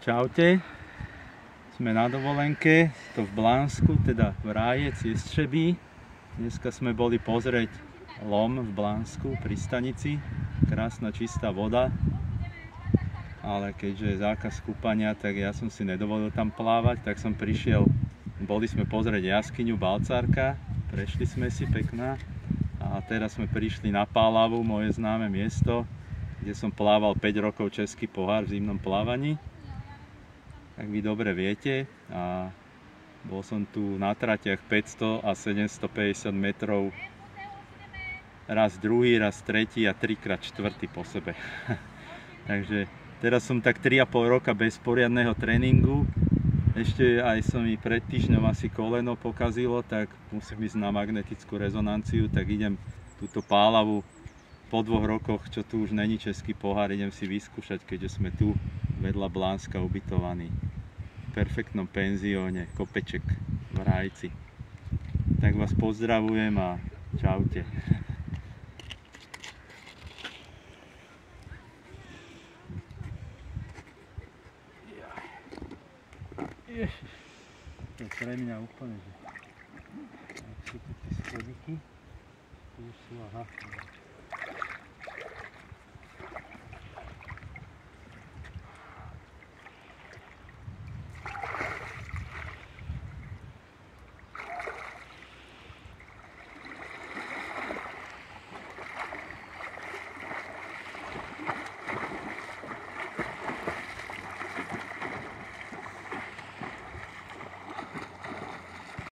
Čaute, sme na dovolenke, to v Blánsku, teda v Ráje, Ciestřebí. Dneska sme boli pozrieť lom v Blánsku pri stanici, krásna čistá voda. Ale keďže je zákaz kúpania, tak ja som si nedovolil tam plávať, tak som prišiel, boli sme pozrieť jaskyňu Balcárka, prešli sme si, pekná. A teraz sme prišli na Pálavu, moje známe miesto, kde som plával 5 rokov český pohár v zimnom plávaní. Tak vy dobre viete, a bol som tu na tratiach 500 a 750 metrov, raz druhý, raz tretí a 3x4 po sebe. Takže teraz som tak 3,5 roka bez poriadneho tréningu. Ešte aj som mi pred týždňom asi koleno pokazilo, tak musím ísť na magnetickú rezonanciu, tak idem túto Pálavu po 2 rokoch, čo tu už není český pohár, idem si vyskúšať, keďže sme tu vedľa Blánska ubytovaní. V perfektnom penzióne, kopeček v Rájci. Tak vás pozdravujem a čaute. To je pre mňa úplne, že... Ak sú tu tie schodiky, tu sú, aha.